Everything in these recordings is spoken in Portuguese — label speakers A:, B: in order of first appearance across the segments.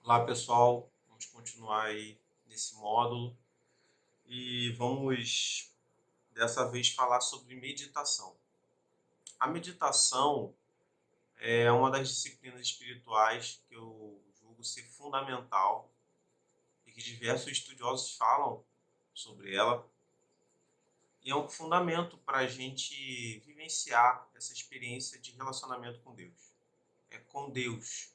A: Olá pessoal, vamos continuar aí nesse módulo e vamos dessa vez falar sobre meditação. A meditação é uma das disciplinas espirituais que eu julgo ser fundamental e que diversos estudiosos falam sobre ela, e é um fundamento para a gente vivenciar essa experiência de relacionamento com Deus. É com Deus.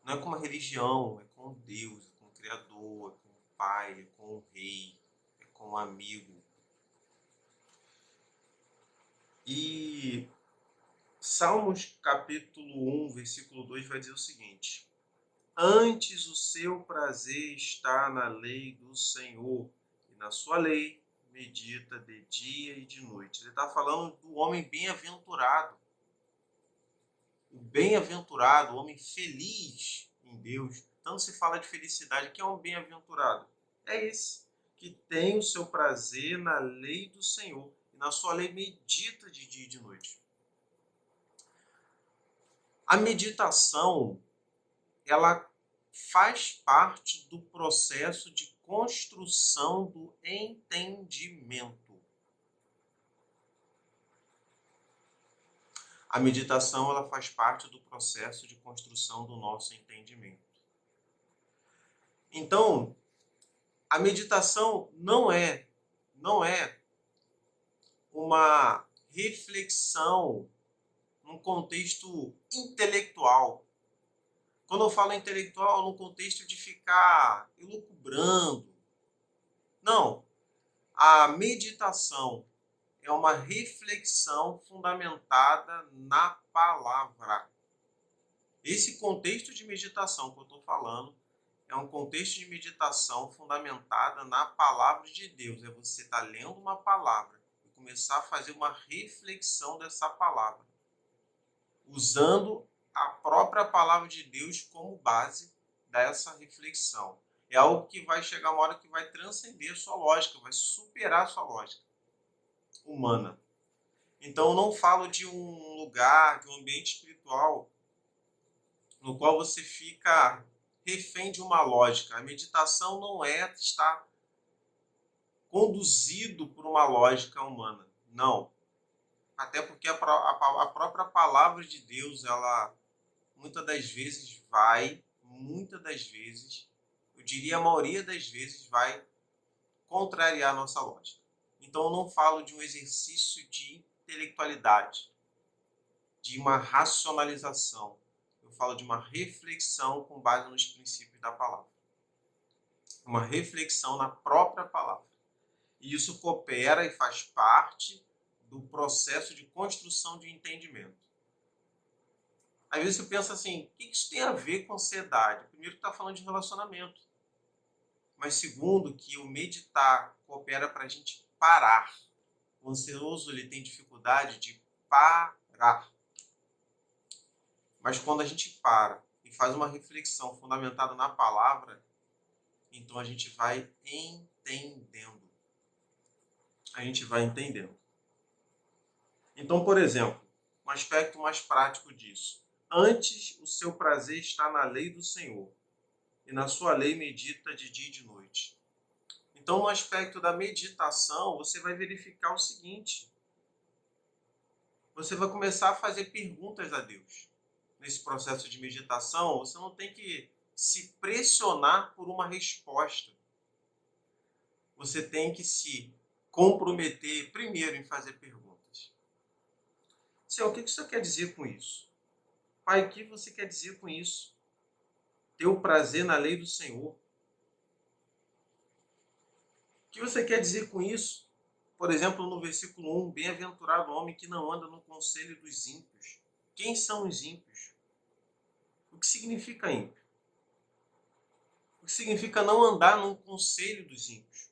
A: Não é com uma religião, é com Deus, é com o Criador, é com o Pai, é com o Rei, é com o amigo. E Salmos capítulo 1, versículo 2 vai dizer o seguinte: Antes o seu prazer está na lei do Senhor, e na sua lei medita de dia e de noite. Ele está falando do homem bem-aventurado. O bem-aventurado, o homem feliz em Deus. Então se fala de felicidade, que é um bem-aventurado? É esse, que tem o seu prazer na lei do Senhor, e na sua lei medita de dia e de noite. A meditação, ela faz parte do processo de construção do entendimento. A meditação, ela faz parte do processo de construção do nosso entendimento. Então, a meditação não é uma reflexão num contexto intelectual. Quando eu falo intelectual, no contexto de ficar elucubrando. Não. A meditação é uma reflexão fundamentada na palavra. Esse contexto de meditação que eu estou falando é um contexto de meditação fundamentada na palavra de Deus. É você estar lendo uma palavra e começar a fazer uma reflexão dessa palavra, usando a própria palavra de Deus como base dessa reflexão. É algo que vai chegar uma hora que vai transcender sua lógica, vai superar sua lógica humana. Então eu não falo de um lugar, de um ambiente espiritual no qual você fica refém de uma lógica. A meditação não é estar conduzido por uma lógica humana. Não. Até porque a própria palavra de Deus, ela muitas das vezes, eu diria a maioria das vezes, vai contrariar a nossa lógica. Então eu não falo de um exercício de intelectualidade, de uma racionalização. Eu falo de uma reflexão com base nos princípios da palavra. Uma reflexão na própria palavra. E isso coopera e faz parte do processo de construção de entendimento. Às vezes você pensa assim, o que isso tem a ver com ansiedade? Primeiro que está falando de relacionamento. Mas segundo, que o meditar coopera para a gente parar. O ansioso, ele tem dificuldade de parar. Mas quando a gente para e faz uma reflexão fundamentada na palavra, então a gente vai entendendo. A gente vai entendendo. Então, por exemplo, um aspecto mais prático disso. Antes o seu prazer está na lei do Senhor, e na sua lei medita de dia e de noite. Então, no aspecto da meditação, você vai verificar o seguinte. Você vai começar a fazer perguntas a Deus. Nesse processo de meditação, você não tem que se pressionar por uma resposta. Você tem que se comprometer primeiro em fazer perguntas. Senhor, o que você quer dizer com isso? Pai, o que você quer dizer com isso? Ter o prazer na lei do Senhor. O que você quer dizer com isso? Por exemplo, no versículo 1, bem-aventurado o homem que não anda no conselho dos ímpios. Quem são os ímpios? O que significa ímpio? O que significa não andar no conselho dos ímpios?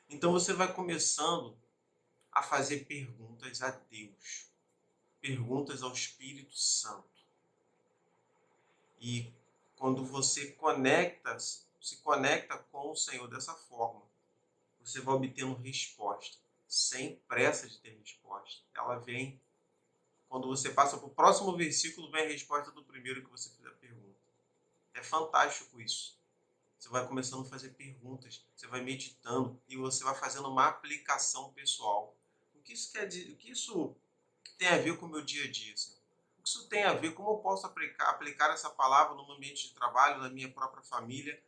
A: Então você vai começando a fazer perguntas a Deus. Perguntas ao Espírito Santo. E quando você se conecta com o Senhor dessa forma, você vai obtendo resposta, sem pressa de ter resposta. Ela vem, quando você passa para o próximo versículo, vem a resposta do primeiro. primeiro que você fizer a pergunta. É fantástico isso. Você vai começando a fazer perguntas, você vai meditando e você vai fazendo uma aplicação pessoal. O que isso quer dizer? O que isso tem a ver com o meu dia a dia, Senhor? O que isso tem a ver? Como eu posso aplicar essa palavra no meu ambiente de trabalho, na minha própria família,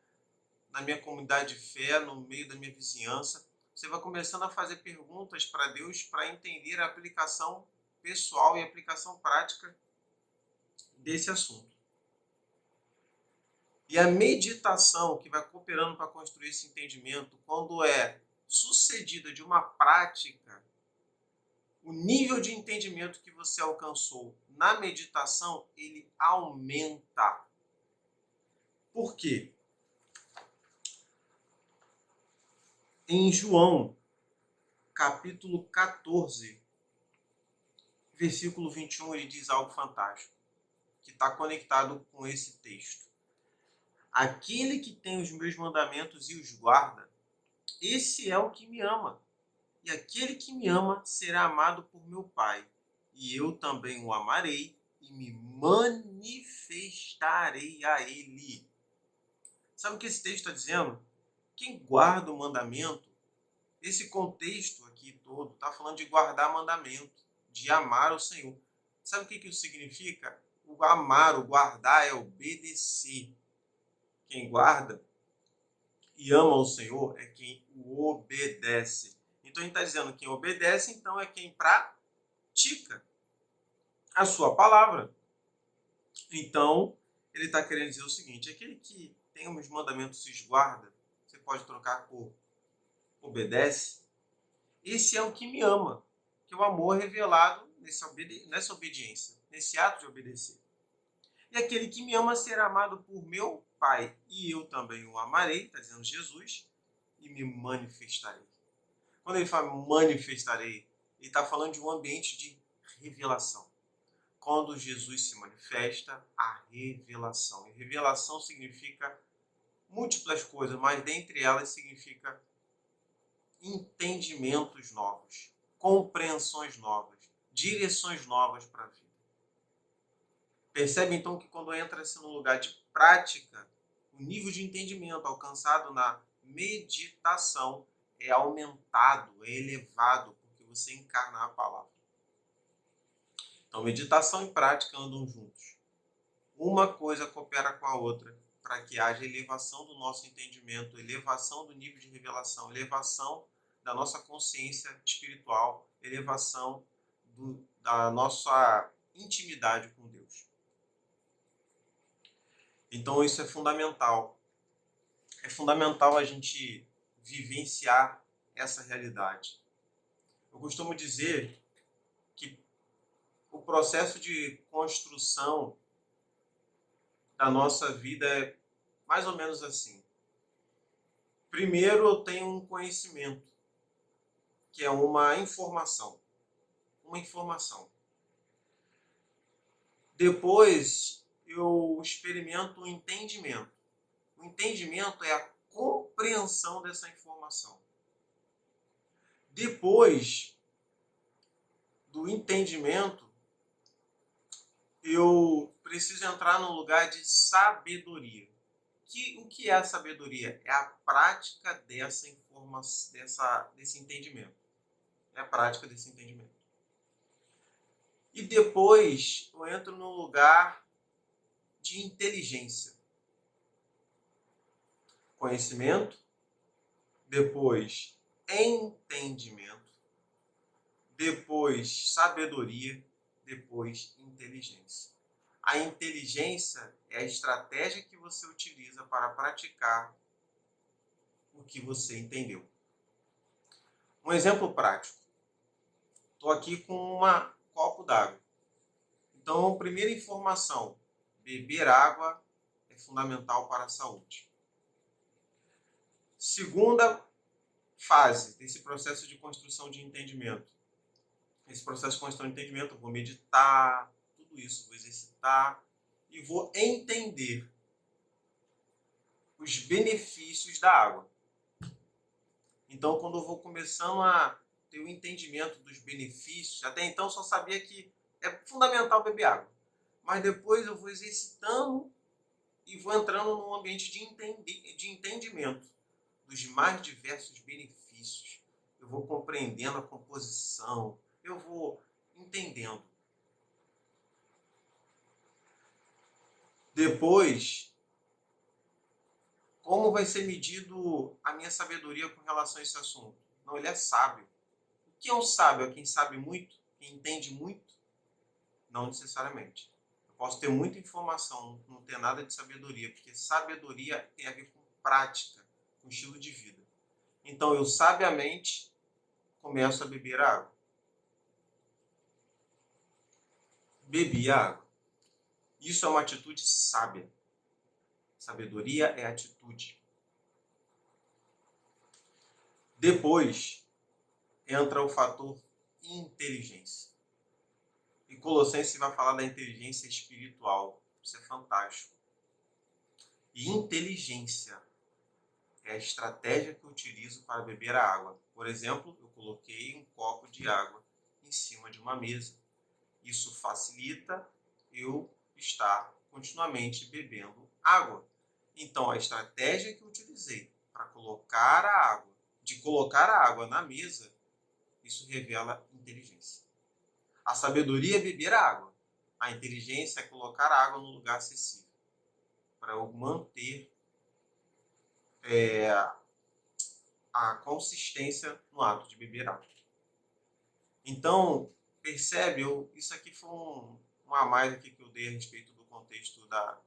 A: na minha comunidade de fé, no meio da minha vizinhança? Você vai começando a fazer perguntas para Deus para entender a aplicação pessoal e a aplicação prática desse assunto. E a meditação que vai cooperando para construir esse entendimento, quando é sucedida de uma prática, o nível de entendimento que você alcançou na meditação, ele aumenta. Por quê? Em João, capítulo 14, versículo 21, ele diz algo fantástico, que está conectado com esse texto. Aquele que tem os meus mandamentos e os guarda, esse é o que me ama. E aquele que me ama será amado por meu Pai. E eu também o amarei e me manifestarei a ele. Sabe o que esse texto está dizendo? Quem guarda o mandamento, esse contexto aqui todo, está falando de guardar mandamento, de amar o Senhor. Sabe o que isso significa? O amar, o guardar é obedecer. Quem guarda e ama o Senhor é quem o obedece. Então ele está dizendo que quem obedece, então, é quem pratica a sua palavra. Então, ele está querendo dizer o seguinte: aquele que tem os mandamentos e os guarda, você pode trocar por obedece, esse é o que me ama, que é o amor revelado nessa obediência, nesse ato de obedecer. E aquele que me ama será amado por meu Pai, e eu também o amarei, está dizendo Jesus, e me manifestarei. Quando ele fala manifestarei, ele está falando de um ambiente de revelação. Quando Jesus se manifesta, a revelação. E revelação significa múltiplas coisas, mas dentre elas significa entendimentos novos, compreensões novas, direções novas para a vida. Percebe então que quando entra-se no lugar de prática, o nível de entendimento alcançado na meditação é aumentado, é elevado, porque você encarna a palavra. Então, meditação e prática andam juntos. Uma coisa coopera com a outra para que haja elevação do nosso entendimento, elevação do nível de revelação, elevação da nossa consciência espiritual, elevação da nossa intimidade com Deus. Então, isso é fundamental. É fundamental a gente vivenciar essa realidade. Eu costumo dizer que o processo de construção da nossa vida é mais ou menos assim. Primeiro eu tenho um conhecimento, que é uma informação. Uma informação. Depois eu experimento o entendimento. O entendimento é a compreensão dessa informação. Depois do entendimento, eu preciso entrar num lugar de sabedoria. O que é a sabedoria? É a prática dessa informação, desse entendimento. É a prática desse entendimento. E depois eu entro num lugar de inteligência. Conhecimento, depois entendimento, depois sabedoria, depois inteligência. A inteligência é a estratégia que você utiliza para praticar o que você entendeu. Um exemplo prático. Estou aqui com um copo d'água. Então, a primeira informação, beber água é fundamental para a saúde. Segunda fase desse processo de construção de entendimento. Esse processo de construção de entendimento, eu vou meditar, tudo isso, vou exercitar e vou entender os benefícios da água. Então, quando eu vou começando a ter o entendimento dos benefícios, até então eu só sabia que é fundamental beber água. mas depois eu vou exercitando e vou entrando num ambiente de entendimento dos mais diversos benefícios. Eu vou compreendendo a composição, eu vou entendendo. Depois, como vai ser medido a minha sabedoria com relação a esse assunto? Não, ele é sábio. O que é um sábio? É quem sabe muito? Quem entende muito? Não necessariamente. Eu posso ter muita informação, não ter nada de sabedoria, porque sabedoria tem a ver com prática, com estilo de vida. Então, eu sabiamente começo a beber água. Bebi água. Isso é uma atitude sábia. Sabedoria é atitude. Depois entra o fator inteligência. E Colossenses vai falar da inteligência espiritual. Isso é fantástico. E inteligência é a estratégia que eu utilizo para beber a água. Por exemplo, eu coloquei um copo de água em cima de uma mesa. Isso facilita eu estar continuamente bebendo água. Então, a estratégia que eu utilizei para colocar a água na mesa, isso revela inteligência. A sabedoria é beber a água. A inteligência é colocar a água no lugar acessível, para eu manter a consistência no ato de beber água. Então, percebe, isso aqui foi um a mais aqui que eu dei a respeito do contexto da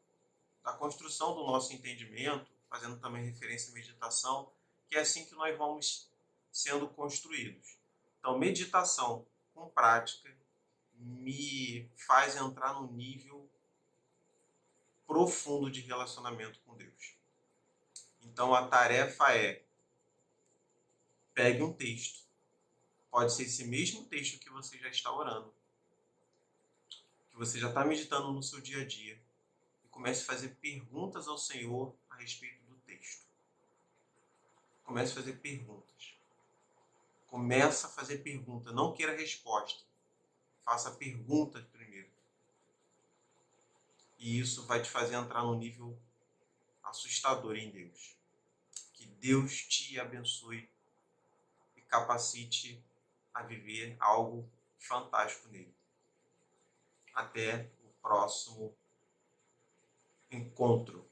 A: construção do nosso entendimento, fazendo também referência à meditação, que é assim que nós vamos sendo construídos. Então, meditação com prática me faz entrar num nível profundo de relacionamento com Deus. Então, a tarefa é: pegue um texto. Pode ser esse mesmo texto que você já está orando, que você já está meditando no seu dia a dia, e comece a fazer perguntas ao Senhor a respeito do texto. Comece a fazer perguntas. Começa a fazer pergunta. Não queira resposta. Faça perguntas primeiro. E isso vai te fazer entrar num nível assustador em Deus. Que Deus te abençoe e capacite a viver algo fantástico nele. Até o próximo encontro.